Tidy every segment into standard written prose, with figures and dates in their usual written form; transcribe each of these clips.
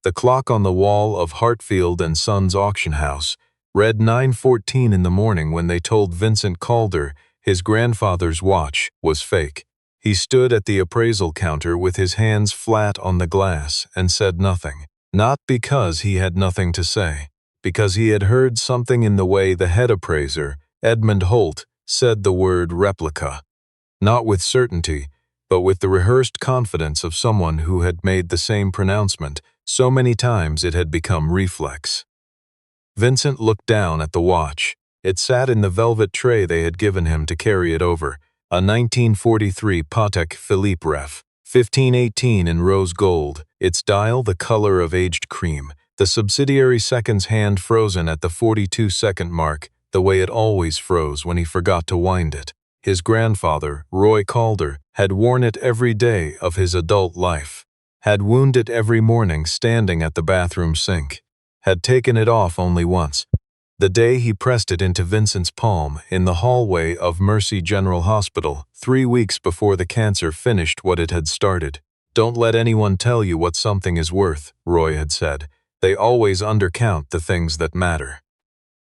The clock on the wall of Hartfield and Sons auction house read 9:14 in the morning when they told Vincent Caulder his grandfather's watch was fake. He stood at the appraisal counter with his hands flat on the glass and said nothing. Not because he had nothing to say, because he had heard something in the way the head appraiser, Edmund Holt, said the word replica. Not with certainty, but with the rehearsed confidence of someone who had made the same pronouncement so many times it had become reflex. Vincent looked down at the watch. It sat in the velvet tray they had given him to carry it over, a 1943 Patek Philippe ref, 1518 in rose gold, its dial the color of aged cream, the subsidiary seconds hand frozen at the 42-second mark, the way it always froze when he forgot to wind it. His grandfather, Roy Caulder, had worn it every day of his adult life, had wound it every morning standing at the bathroom sink, had taken it off only once, the day he pressed it into Vincent's palm in the hallway of Mercy General Hospital 3 weeks before the cancer finished what it had started. "Don't let anyone tell you what something is worth," Roy had said. "They always undercount the things that matter."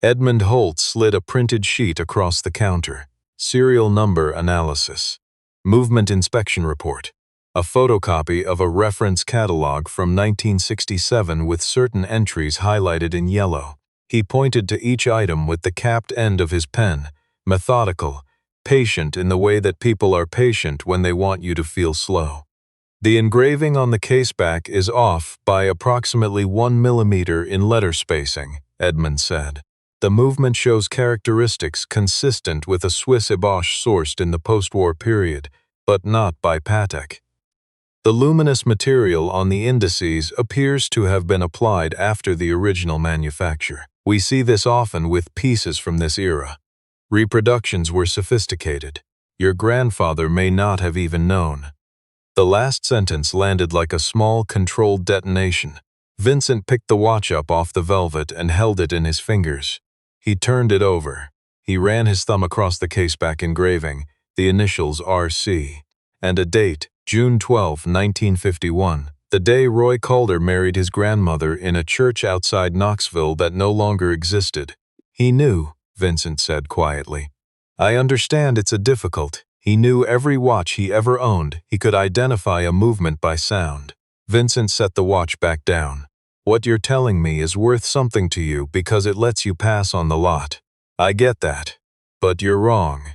Edmund Holt slid a printed sheet across the counter. Serial number analysis. Movement inspection report. A photocopy of a reference catalog from 1967 with certain entries highlighted in yellow. He pointed to each item with the capped end of his pen, methodical, patient in the way that people are patient when they want you to feel slow. "The engraving on the caseback is off by approximately 1 millimeter in letter spacing," Edmund said. "The movement shows characteristics consistent with a Swiss eboche sourced in the post-war period, but not by Patek. The luminous material on the indices appears to have been applied after the original manufacture. We see this often with pieces from this era. Reproductions were sophisticated. Your grandfather may not have even known." The last sentence landed like a small, controlled detonation. Vincent picked the watch up off the velvet and held it in his fingers. He turned it over. He ran his thumb across the caseback engraving, the initials RC, and a date, June 12, 1951, the day Roy Caulder married his grandmother in a church outside Knoxville that no longer existed. "He knew," Vincent said quietly. "I understand it's a difficult." He knew every watch he ever owned. He could identify a movement by sound. Vincent set the watch back down. "What you're telling me is worth something to you because it lets you pass on the lot. I get that. But you're wrong."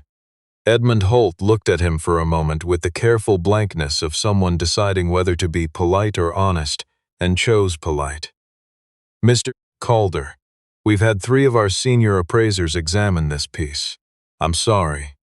Edmund Holt looked at him for a moment with the careful blankness of someone deciding whether to be polite or honest, and chose polite. "Mr. Caulder, we've had 3 of our senior appraisers examine this piece. I'm sorry."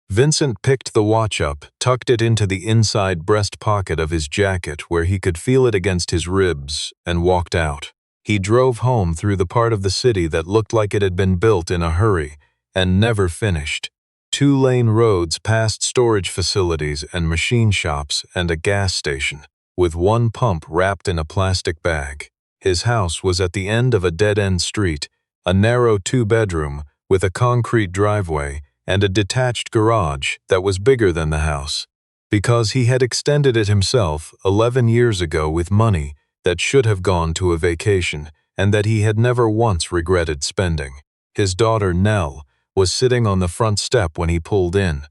Vincent picked the watch up, tucked it into the inside breast pocket of his jacket where he could feel it against his ribs, and walked out. He drove home through the part of the city that looked like it had been built in a hurry and never finished. 2-lane roads past storage facilities and machine shops and a gas station, with one pump wrapped in a plastic bag. His house was at the end of a dead-end street, a narrow 2-bedroom with a concrete driveway and a detached garage that was bigger than the house, because he had extended it himself 11 years ago with money that should have gone to a vacation and that he had never once regretted spending. His daughter, Nell, was sitting on the front step when he pulled in.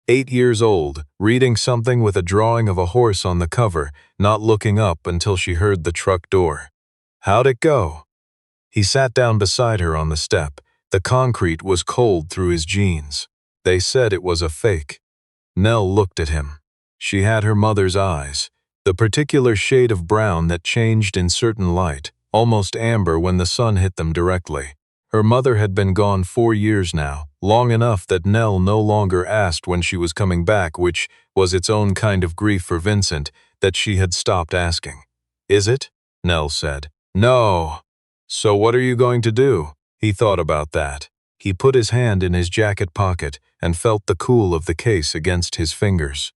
8 years old, reading something with a drawing of a horse on the cover, not looking up until she heard the truck door. "How'd it go?" He sat down beside her on the step. The concrete was cold through his jeans. They said it was a fake. Nell looked at him. She had her mother's eyes, the particular shade of brown that changed in certain light, almost amber when the sun hit them directly. Her mother had been gone 4 years now, long enough that Nell no longer asked when she was coming back, which was its own kind of grief for Vincent, that she had stopped asking. "Is it?" Nell said. "No." "So what are you going to do?" He thought about that. He put his hand in his jacket pocket and felt the cool of the case against his fingers.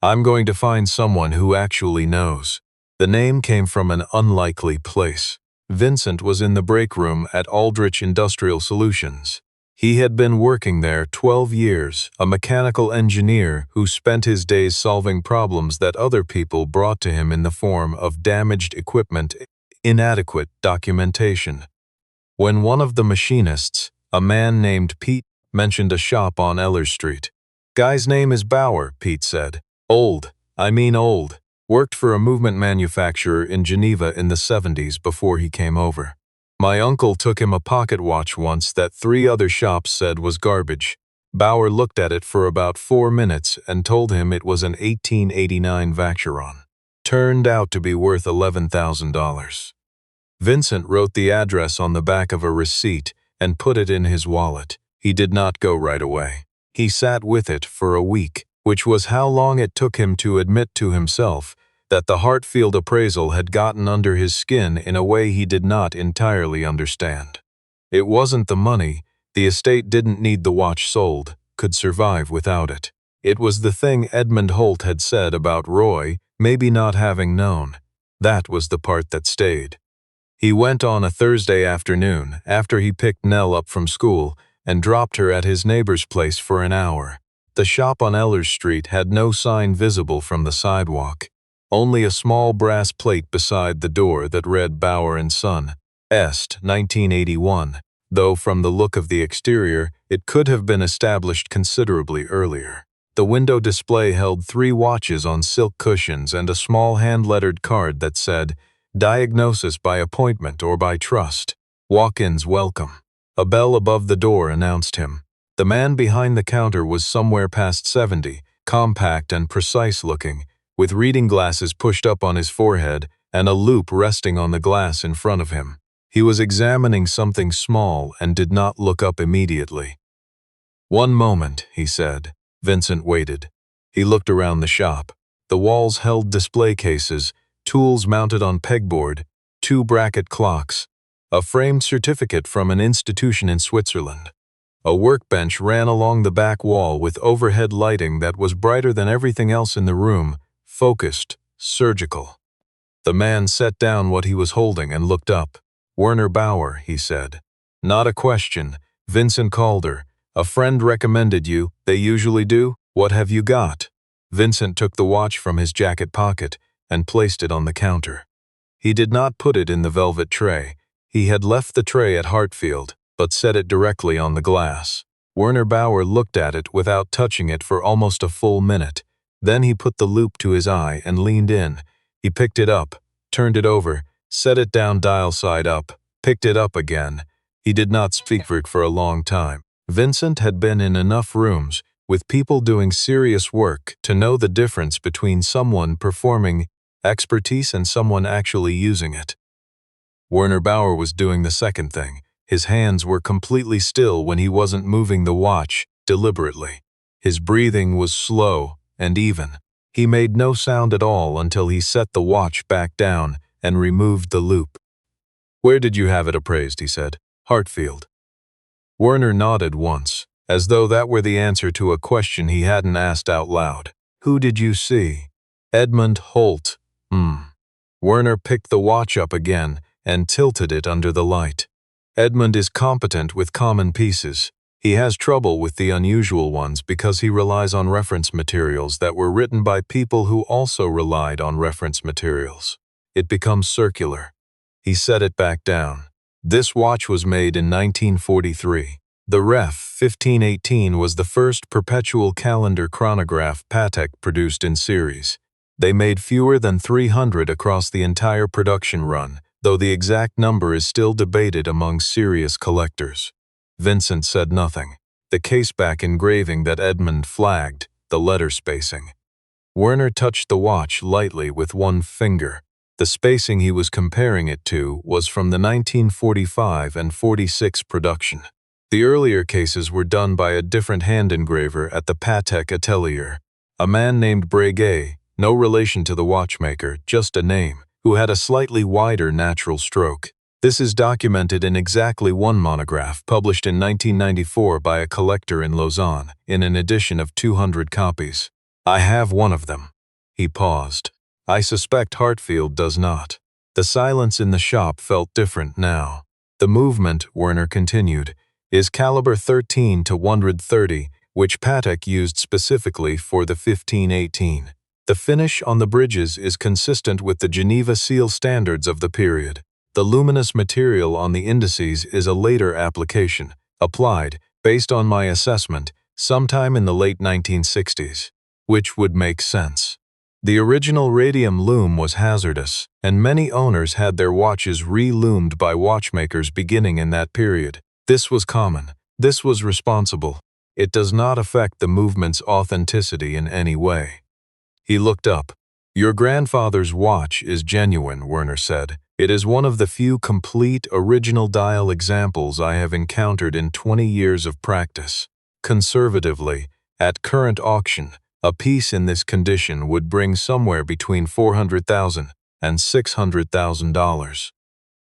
"I'm going to find someone who actually knows." The name came from an unlikely place. Vincent was in the break room at Aldrich Industrial Solutions. He had been working there 12 years, a mechanical engineer who spent his days solving problems that other people brought to him in the form of damaged equipment inadequate documentation. When one of the machinists, a man named Pete, mentioned a shop on Eller Street. "Guy's name is Bauer," Pete said. "Old. I mean old. Worked for a movement manufacturer in Geneva in the 70s before he came over. My uncle took him a pocket watch once that 3 other shops said was garbage. Bauer looked at it for about 4 minutes and told him it was an 1889 Vacheron. Turned out to be worth $11,000. Vincent wrote the address on the back of a receipt and put it in his wallet. He did not go right away. He sat with it for a week, which was how long it took him to admit to himself that the Hartfield appraisal had gotten under his skin in a way he did not entirely understand. It wasn't the money. The estate didn't need the watch sold, could survive without it. It was the thing Edmund Holt had said about Roy maybe not having known. That was the part that stayed. He went on a Thursday afternoon after he picked Nell up from school and dropped her at his neighbor's place for an hour. The shop on Eller Street had no sign visible from the sidewalk, only a small brass plate beside the door that read Bauer & Son, Est, 1981, though from the look of the exterior, it could have been established considerably earlier. The window display held 3 watches on silk cushions and a small hand-lettered card that said, "Diagnosis by appointment or by trust. Walk-ins welcome." A bell above the door announced him. The man behind the counter was somewhere past 70, compact and precise-looking, with reading glasses pushed up on his forehead and a loupe resting on the glass in front of him. He was examining something small and did not look up immediately. "One moment," he said. Vincent waited. He looked around the shop. The walls held display cases, tools mounted on pegboard, 2 bracket clocks, a framed certificate from an institution in Switzerland. A workbench ran along the back wall with overhead lighting that was brighter than everything else in the room, focused, surgical. The man set down what he was holding and looked up. "Werner Bauer," he said. "Not a question. Vincent Caulder. A friend recommended you. They usually do. What have you got?" Vincent took the watch from his jacket pocket and placed it on the counter. He did not put it in the velvet tray. He had left the tray at Hartfield, but set it directly on the glass. Werner Bauer looked at it without touching it for almost a full minute. Then he put the loupe to his eye and leaned in. He picked it up, turned it over, set it down dial side up, picked it up again. He did not speak for a long time. Vincent had been in enough rooms with people doing serious work to know the difference between someone performing expertise and someone actually using it. Werner Bauer was doing the second thing. His hands were completely still when he wasn't moving the watch deliberately. His breathing was slow and even. He made no sound at all until he set the watch back down and removed the loupe. "Where did you have it appraised?" he said. "Hartfield." Werner nodded once, as though that were the answer to a question he hadn't asked out loud. "Who did you see?" "Edmund Holt." Werner picked the watch up again and tilted it under the light. "Edmund is competent with common pieces. He has trouble with the unusual ones because he relies on reference materials that were written by people who also relied on reference materials. It becomes circular." He set it back down. "This watch was made in 1943. The Ref 1518 was the first perpetual calendar chronograph Patek produced in series. They made fewer than 300 across the entire production run, though the exact number is still debated among serious collectors." Vincent said nothing. The caseback engraving that Edmund flagged, the letter spacing. Werner touched the watch lightly with one finger. The spacing he was comparing it to was from the 1945 and 46 production. The earlier cases were done by a different hand engraver at the Patek atelier, a man named Breguet, no relation to the watchmaker, just a name, who had a slightly wider natural stroke. This is documented in exactly one monograph published in 1994 by a collector in Lausanne, in an edition of 200 copies. "I have one of them." He paused. "I suspect Hartfield does not." The silence in the shop felt different now. "The movement," Werner continued, "is caliber 13 to 130, which Patek used specifically for the 1518. The finish on the bridges is consistent with the Geneva seal standards of the period. The luminous material on the indices is a later application, applied, based on my assessment, sometime in the late 1960s, which would make sense. The original radium lume was hazardous, and many owners had their watches re-lumed by watchmakers beginning in that period. This was common. This was responsible. It does not affect the movement's authenticity in any way. He looked up. Your grandfather's watch is genuine, Werner said. It is one of the few complete original dial examples I have encountered in 20 years of practice. Conservatively, at current auction, a piece in this condition would bring somewhere between $400,000 and $600,000.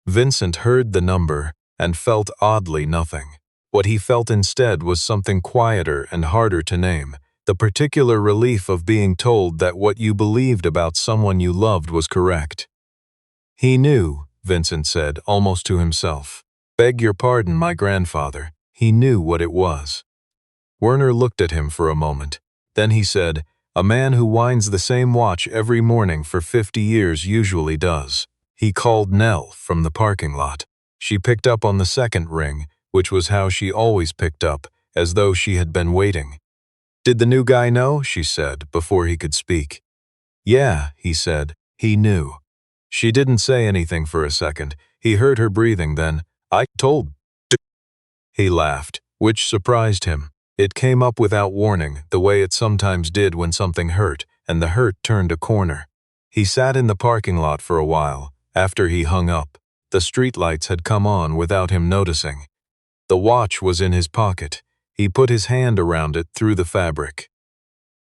Vincent heard the number and felt oddly nothing. What he felt instead was something quieter and harder to name, the particular relief of being told that what you believed about someone you loved was correct. He knew, Vincent said, almost to himself. Beg your pardon, my grandfather. He knew what it was. Werner looked at him for a moment. Then he said, a man who winds the same watch every morning for 50 years usually does. He called Nell from the parking lot. She picked up on the second ring, which was how she always picked up, as though she had been waiting. Did the new guy know? She said, before he could speak. Yeah, he said. He knew. She didn't say anything for a second. He heard her breathing then. I told. He laughed, which surprised him. It came up without warning, the way it sometimes did when something hurt, and the hurt turned a corner. He sat in the parking lot for a while. After he hung up, the streetlights had come on without him noticing. The watch was in his pocket. He put his hand around it through the fabric.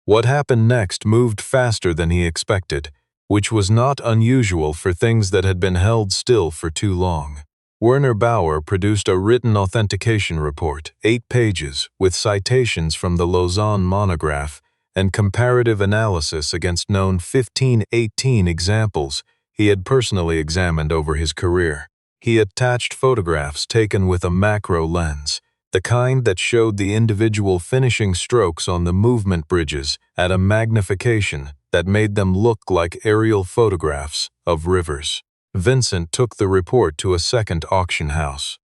What happened next moved faster than he expected, which was not unusual for things that had been held still for too long. Werner Bauer produced a written authentication report, 8 pages, with citations from the Lausanne monograph and comparative analysis against known 1518 examples he had personally examined over his career. He attached photographs taken with a macro lens, the kind that showed the individual finishing strokes on the movement bridges at a magnification that made them look like aerial photographs of rivers. Vincent took the report to a second auction house,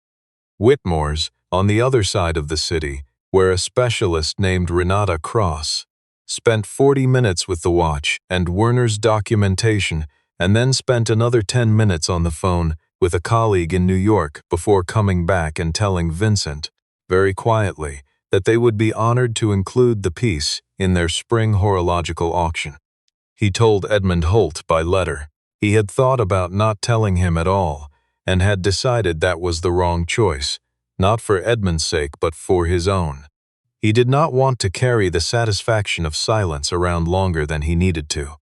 Whitmore's, on the other side of the city, where a specialist named Renata Cross spent 40 minutes with the watch and Werner's documentation, and then spent another 10 minutes on the phone with a colleague in New York before coming back and telling Vincent, very quietly, that they would be honored to include the piece in their spring horological auction. He told Edmund Holt by letter. He had thought about not telling him at all, and had decided that was the wrong choice, not for Edmund's sake but for his own. He did not want to carry the satisfaction of silence around longer than he needed to.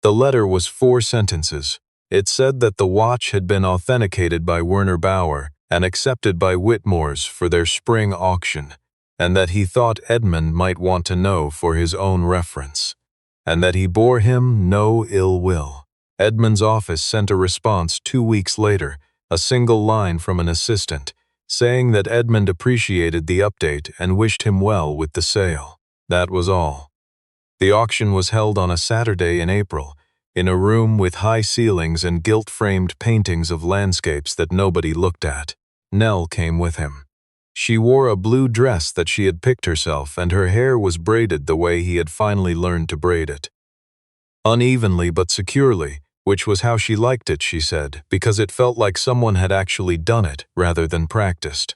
The letter was 4 sentences. It said that the watch had been authenticated by Werner Bauer and accepted by Whitmore's for their spring auction, and that he thought Edmund might want to know for his own reference, and that he bore him no ill will. Edmund's office sent a response 2 weeks later, a single line from an assistant, saying that Edmund appreciated the update and wished him well with the sale. That was all. The auction was held on a Saturday in April, in a room with high ceilings and gilt-framed paintings of landscapes that nobody looked at. Nell came with him. She wore a blue dress that she had picked herself, and her hair was braided the way he had finally learned to braid it. Unevenly but securely, which was how she liked it, she said, because it felt like someone had actually done it rather than practiced.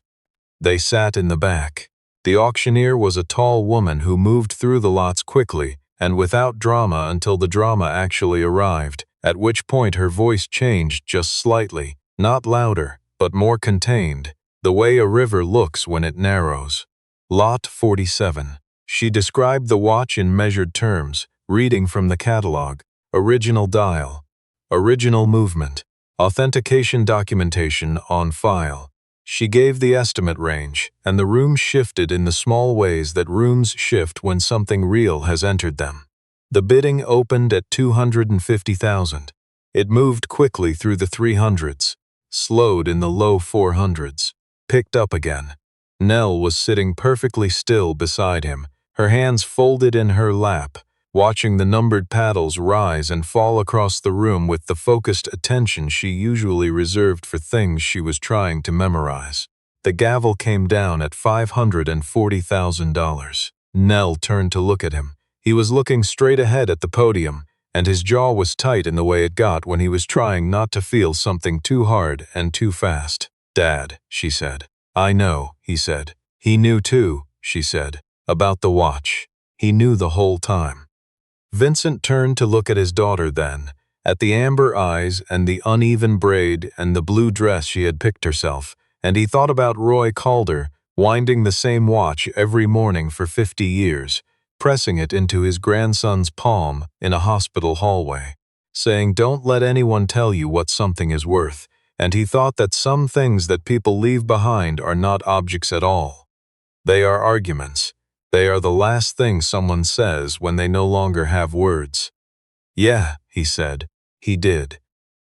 They sat in the back. The auctioneer was a tall woman who moved through the lots quickly and without drama until the drama actually arrived, at which point her voice changed just slightly, not louder, but more contained, the way a river looks when it narrows. Lot 47. She described the watch in measured terms, reading from the catalog. Original dial. Original movement. Authentication documentation on file. She gave the estimate range, and the room shifted in the small ways that rooms shift when something real has entered them. The bidding opened at $250,000. It moved quickly through the 300s, slowed in the low 400s, picked up again. Nell was sitting perfectly still beside him, her hands folded in her lap, watching the numbered paddles rise and fall across the room with the focused attention she usually reserved for things she was trying to memorize. The gavel came down at $540,000. Nell turned to look at him. He was looking straight ahead at the podium, and his jaw was tight in the way it got when he was trying not to feel something too hard and too fast. "Dad," she said. "I know," he said. He knew too, she said, about the watch. He knew the whole time. Vincent turned to look at his daughter then, at the amber eyes and the uneven braid and the blue dress she had picked herself, and he thought about Roy Caulder, winding the same watch every morning for 50 years, pressing it into his grandson's palm in a hospital hallway, saying, "Don't let anyone tell you what something is worth," and he thought that some things that people leave behind are not objects at all. They are arguments. They are the last thing someone says when they no longer have words. "Yeah," he said. He did.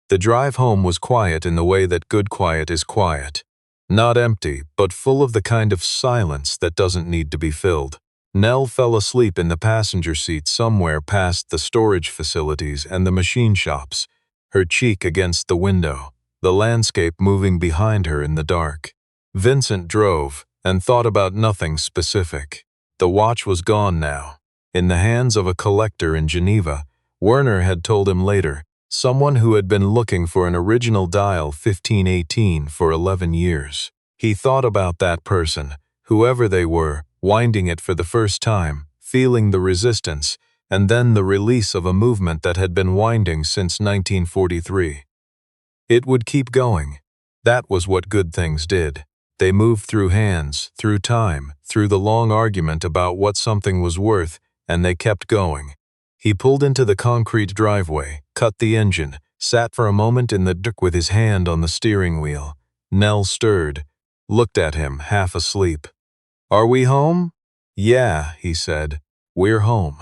The drive home was quiet in the way that good quiet is quiet. Not empty, but full of the kind of silence that doesn't need to be filled. Nell fell asleep in the passenger seat somewhere past the storage facilities and the machine shops, her cheek against the window, the landscape moving behind her in the dark. Vincent drove and thought about nothing specific. The watch was gone now, in the hands of a collector in Geneva. Werner had told him later, someone who had been looking for an original dial 1518 for 11 years. He thought about that person, whoever they were, winding it for the first time, feeling the resistance, and then the release of a movement that had been winding since 1943. It would keep going. That was what good things did. They moved through hands, through time, through the long argument about what something was worth, and they kept going. He pulled into the concrete driveway, cut the engine, sat for a moment in the dark with his hand on the steering wheel. Nell stirred, looked at him, half asleep. "Are we home?" "Yeah," he said. "We're home."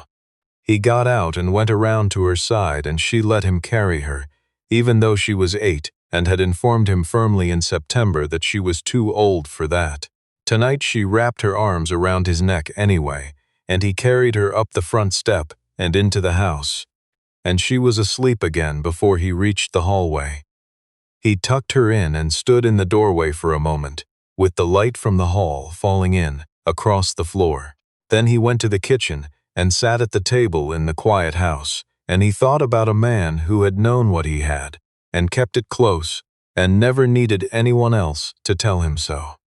He got out and went around to her side, and she let him carry her, even though she was 8, and had informed him firmly in September that she was too old for that. Tonight she wrapped her arms around his neck anyway, and he carried her up the front step and into the house. And she was asleep again before he reached the hallway. He tucked her in and stood in the doorway for a moment, with the light from the hall falling in, across the floor. Then he went to the kitchen and sat at the table in the quiet house, and he thought about a man who had known what he had, and kept it close, and never needed anyone else to tell him so.